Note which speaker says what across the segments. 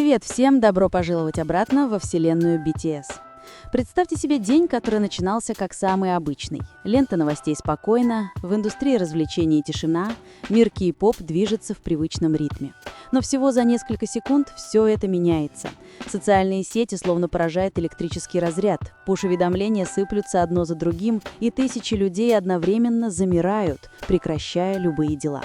Speaker 1: Привет всем! Добро пожаловать обратно во вселенную BTS. Представьте себе день, который начинался как самый обычный. Лента новостей спокойна, в индустрии развлечений тишина, мир кей-поп движется в привычном ритме. Но всего за несколько секунд все это меняется. Социальные сети словно поражает электрический разряд, пуш-уведомления сыплются одно за другим, и тысячи людей одновременно замирают, прекращая любые дела.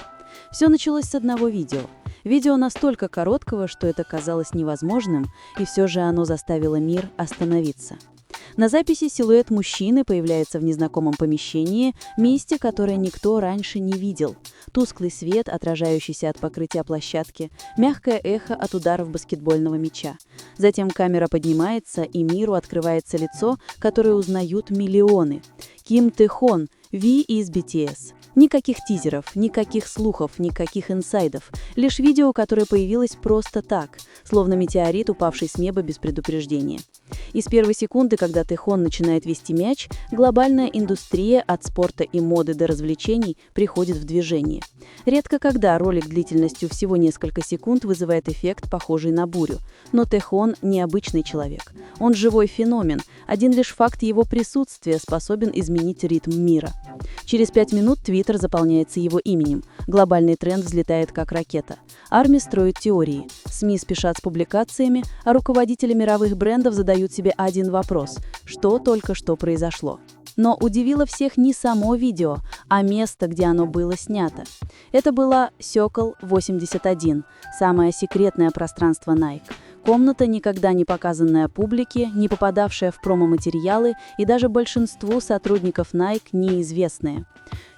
Speaker 1: Все началось с одного видео. Видео настолько короткого, что это казалось невозможным, и все же оно заставило мир остановиться. На записи силуэт мужчины появляется в незнакомом помещении, месте, которое никто раньше не видел. Тусклый свет, отражающийся от покрытия площадки, мягкое эхо от ударов баскетбольного мяча. Затем камера поднимается, и миру открывается лицо, которое узнают миллионы. Ким Тэ-хон, Ви из BTS. Никаких тизеров, никаких слухов, никаких инсайдов. Лишь видео, которое появилось просто так, словно метеорит, упавший с неба без предупреждения. И с первой секунды, когда Тэ-хон начинает вести мяч, глобальная индустрия от спорта и моды до развлечений приходит в движение. Редко когда ролик длительностью всего несколько секунд вызывает эффект, похожий на бурю. Но Тэ-хон необычный человек. Он живой феномен. Один лишь факт его присутствия способен изменить ритм мира. Через 5 минут Твиттер заполняется его именем. Глобальный тренд взлетает как ракета. Армии строят теории. СМИ спешат с публикациями, а руководители мировых брендов задают себе один вопрос: что только что произошло? Но удивило всех не само видео, а место, где оно было снято. Это было Circle 81, самое секретное пространство Nike. Комната, никогда не показанная публике, не попадавшая в промо-материалы и даже большинству сотрудников Nike неизвестная.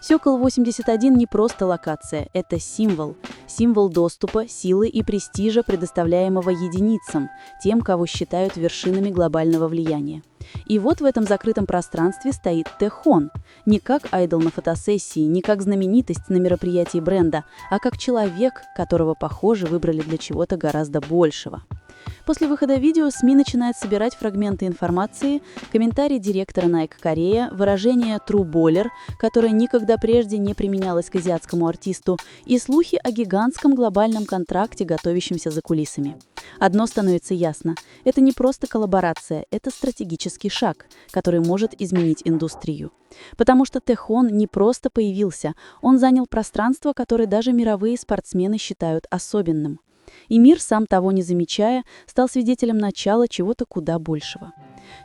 Speaker 1: Circle 81 не просто локация, это символ. Символ доступа, силы и престижа, предоставляемого единицам, тем, кого считают вершинами глобального влияния. И вот в этом закрытом пространстве стоит Тэ-хон. Не как айдол на фотосессии, не как знаменитость на мероприятии бренда, а как человек, которого, похоже, выбрали для чего-то гораздо большего. После выхода видео СМИ начинают собирать фрагменты информации, комментарии директора Nike Корея, выражение «true baller», которое никогда прежде не применялось к азиатскому артисту, и слухи о гигантском глобальном контракте, готовящемся за кулисами. Одно становится ясно – это не просто коллаборация, это стратегический шаг, который может изменить индустрию. Потому что Тэ-хон не просто появился, он занял пространство, которое даже мировые спортсмены считают особенным. И мир, сам того не замечая, стал свидетелем начала чего-то куда большего.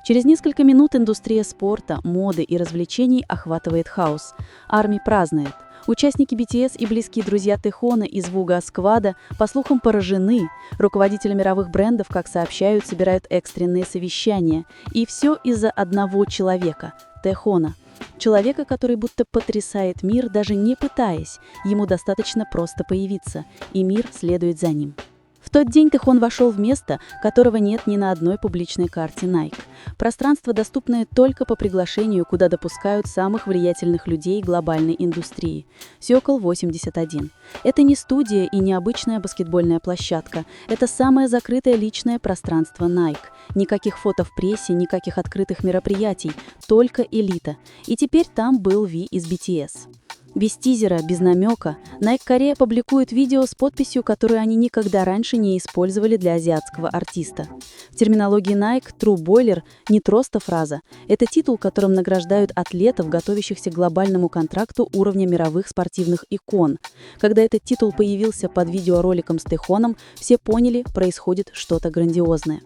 Speaker 1: Через несколько минут индустрия спорта, моды и развлечений охватывает хаос. Армия празднует. Участники BTS и близкие друзья Тэ-хона из Вуга Сквада, по слухам, поражены. Руководители мировых брендов, как сообщают, собирают экстренные совещания. И все из-за одного человека – Тэ-хона. Человека, который будто потрясает мир, даже не пытаясь. Ему достаточно просто появиться, и мир следует за ним. В тот день Тэ-хон вошел в место, которого нет ни на одной публичной карте Nike. Пространство, доступное только по приглашению, куда допускают самых влиятельных людей глобальной индустрии. Circle 81. Это не студия и не обычная баскетбольная площадка. Это самое закрытое личное пространство Nike. Никаких фото в прессе, никаких открытых мероприятий, только элита. И теперь там был Ви из BTS. Без тизера, без намека, Nike Корея публикует видео с подписью, которую они никогда раньше не использовали для азиатского артиста. В терминологии Nike «True Baller» не просто фраза. Это титул, которым награждают атлетов, готовящихся к глобальному контракту уровня мировых спортивных икон. Когда этот титул появился под видеороликом с Тэ-хоном, все поняли, происходит что-то грандиозное.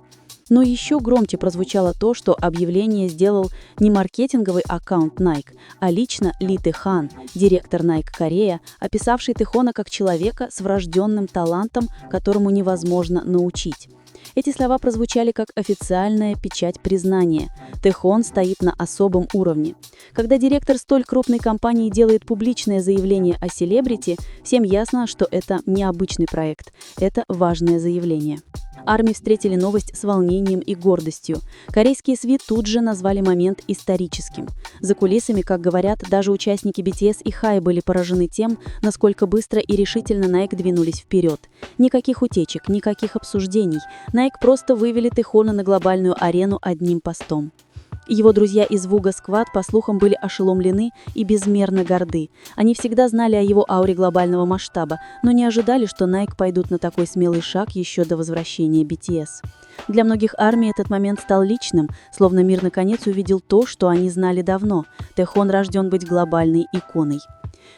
Speaker 1: Но еще громче прозвучало то, что объявление сделал не маркетинговый аккаунт Nike, а лично Ли Тэ-хан, директор Nike Корея, описавший Тэ-хона как человека с врожденным талантом, которому невозможно научить. Эти слова прозвучали как официальная печать признания. Тэ-хон стоит на особом уровне. Когда директор столь крупной компании делает публичное заявление о селебрити, всем ясно, что это не обычный проект, это важное заявление. Армии встретили новость с волнением и гордостью. Корейские СМИ тут же назвали момент историческим. За кулисами, как говорят, даже участники BTS и Хай были поражены тем, насколько быстро и решительно Nike двинулись вперед. Никаких утечек, никаких обсуждений. Nike просто вывели Тэ-хона на глобальную арену одним постом. Его друзья из Vuga Squad, по слухам, были ошеломлены и безмерно горды. Они всегда знали о его ауре глобального масштаба, но не ожидали, что Nike пойдут на такой смелый шаг еще до возвращения BTS. Для многих армий этот момент стал личным, словно мир наконец увидел то, что они знали давно. Тэхон рожден быть глобальной иконой.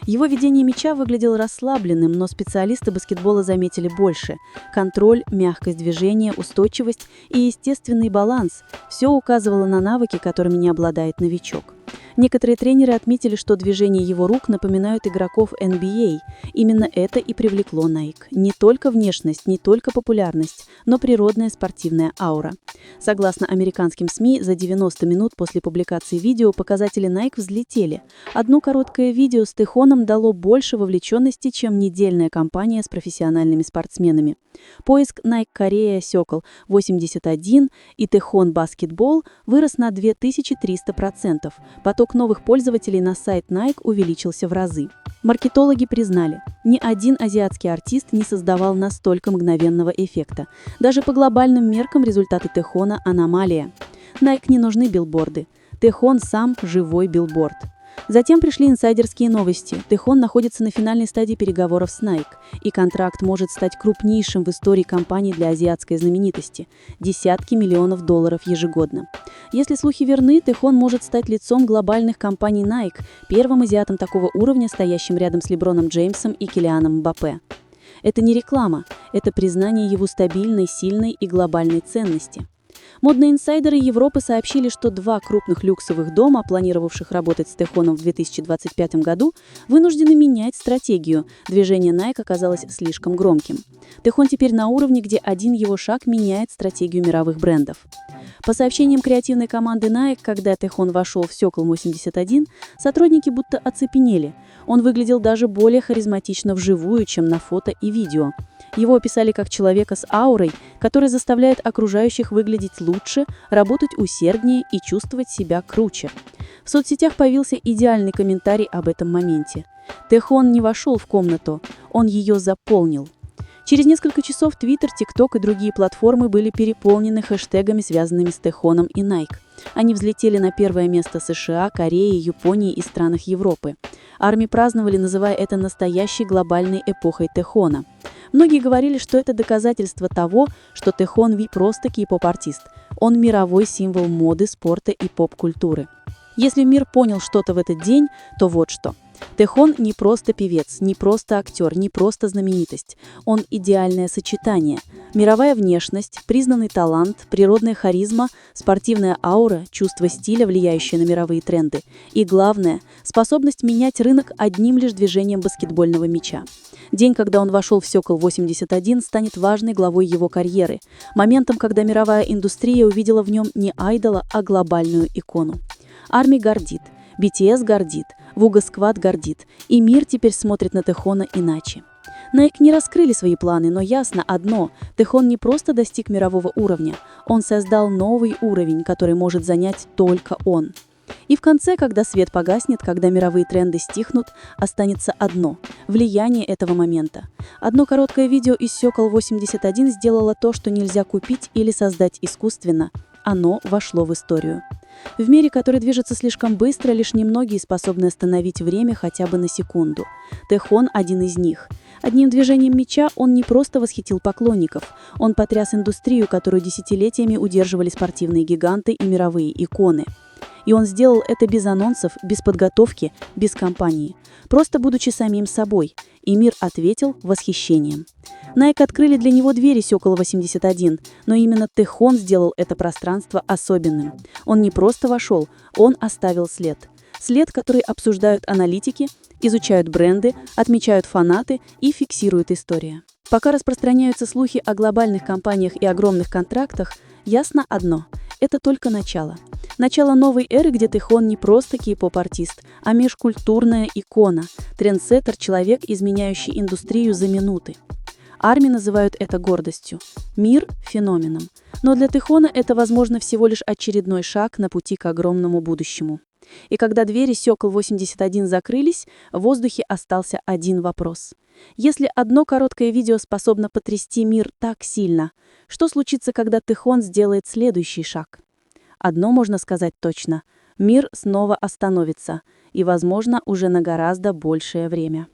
Speaker 1: Его ведение мяча выглядело расслабленным, но специалисты баскетбола заметили больше. Контроль, мягкость движения, устойчивость и естественный баланс – все указывало на навыки, которыми не обладает новичок. Некоторые тренеры отметили, что движения его рук напоминают игроков NBA. Именно это и привлекло Nike. Не только внешность, не только популярность, но природная спортивная аура. Согласно американским СМИ, за 90 минут после публикации видео показатели Nike взлетели. Одно короткое видео с Тэхоном дало больше вовлеченности, чем недельная кампания с профессиональными спортсменами. Поиск Nike Korea Circle 81 и Тэхон Basketball вырос на 2300%. Поток новых пользователей на сайт Nike увеличился в разы. Маркетологи признали, ни один азиатский артист не создавал настолько мгновенного эффекта. Даже по глобальным меркам результаты Тэхона – аномалия. Nike не нужны билборды. Тэхон сам – живой билборд. Затем пришли инсайдерские новости. Тэхон находится на финальной стадии переговоров с Nike, и контракт может стать крупнейшим в истории компании для азиатской знаменитости – десятки миллионов долларов ежегодно. Если слухи верны, Тэхон может стать лицом глобальных компаний Nike, первым азиатом такого уровня, стоящим рядом с Леброном Джеймсом и Килианом Мбаппе. Это не реклама, это признание его стабильной, сильной и глобальной ценности. Модные инсайдеры Европы сообщили, что два крупных люксовых дома, планировавших работать с Тэхоном в 2025 году, вынуждены менять стратегию. Движение Nike оказалось слишком громким. Тэхон теперь на уровне, где один его шаг меняет стратегию мировых брендов. По сообщениям креативной команды Nike, когда Тэхон вошел в Circle 81, сотрудники будто оцепенели. Он выглядел даже более харизматично вживую, чем на фото и видео. Его описали как человека с аурой, который заставляет окружающих выглядеть лучше, работать усерднее и чувствовать себя круче. В соцсетях появился идеальный комментарий об этом моменте. Тэхон не вошел в комнату, он ее заполнил. Через несколько часов Twitter, TikTok и другие платформы были переполнены хэштегами, связанными с Тэхоном и Nike. Они взлетели на первое место США, Кореи, Японии и странах Европы. Армии праздновали, называя это настоящей глобальной эпохой Тэхона. Многие говорили, что это доказательство того, что Тэхон не просто кей-поп-артист. Он мировой символ моды, спорта и поп-культуры. Если мир понял что-то в этот день, то вот что. Тэхон не просто певец, не просто актер, не просто знаменитость. Он идеальное сочетание. Мировая внешность, признанный талант, природная харизма, спортивная аура, чувство стиля, влияющее на мировые тренды. И главное, способность менять рынок одним лишь движением баскетбольного мяча. День, когда он вошел в Circle 81, станет важной главой его карьеры. Моментом, когда мировая индустрия увидела в нем не айдола, а глобальную икону. Армия гордит. BTS гордит, Vuga Squad гордит, и мир теперь смотрит на Тэхона иначе. Nike не раскрыли свои планы, но ясно одно – Тэхон не просто достиг мирового уровня, он создал новый уровень, который может занять только он. И в конце, когда свет погаснет, когда мировые тренды стихнут, останется одно – влияние этого момента. Одно короткое видео из Circle 81 сделало то, что нельзя купить или создать искусственно. Оно вошло в историю. В мире, который движется слишком быстро, лишь немногие способны остановить время хотя бы на секунду. Тэхон – один из них. Одним движением мяча он не просто восхитил поклонников, он потряс индустрию, которую десятилетиями удерживали спортивные гиганты и мировые иконы. И он сделал это без анонсов, без подготовки, без кампании, просто будучи самим собой. И мир ответил восхищением. Nike открыли для него двери Circle 81, но именно Тэхон сделал это пространство особенным. Он не просто вошел, он оставил след. След, который обсуждают аналитики, изучают бренды, отмечают фанаты и фиксируют история. Пока распространяются слухи о глобальных компаниях и огромных контрактах, ясно одно – это только начало. Начало новой эры, где Тэхон не просто кей-поп-артист, а межкультурная икона, трендсеттер, человек, изменяющий индустрию за минуты. Армии называют это гордостью, мир – феноменом. Но для Тэхона это, возможно, всего лишь очередной шаг на пути к огромному будущему. И когда двери Circle 81 закрылись, в воздухе остался один вопрос. Если одно короткое видео способно потрясти мир так сильно, что случится, когда Тэхон сделает следующий шаг? Одно можно сказать точно. Мир снова остановится. И, возможно, уже на гораздо большее время.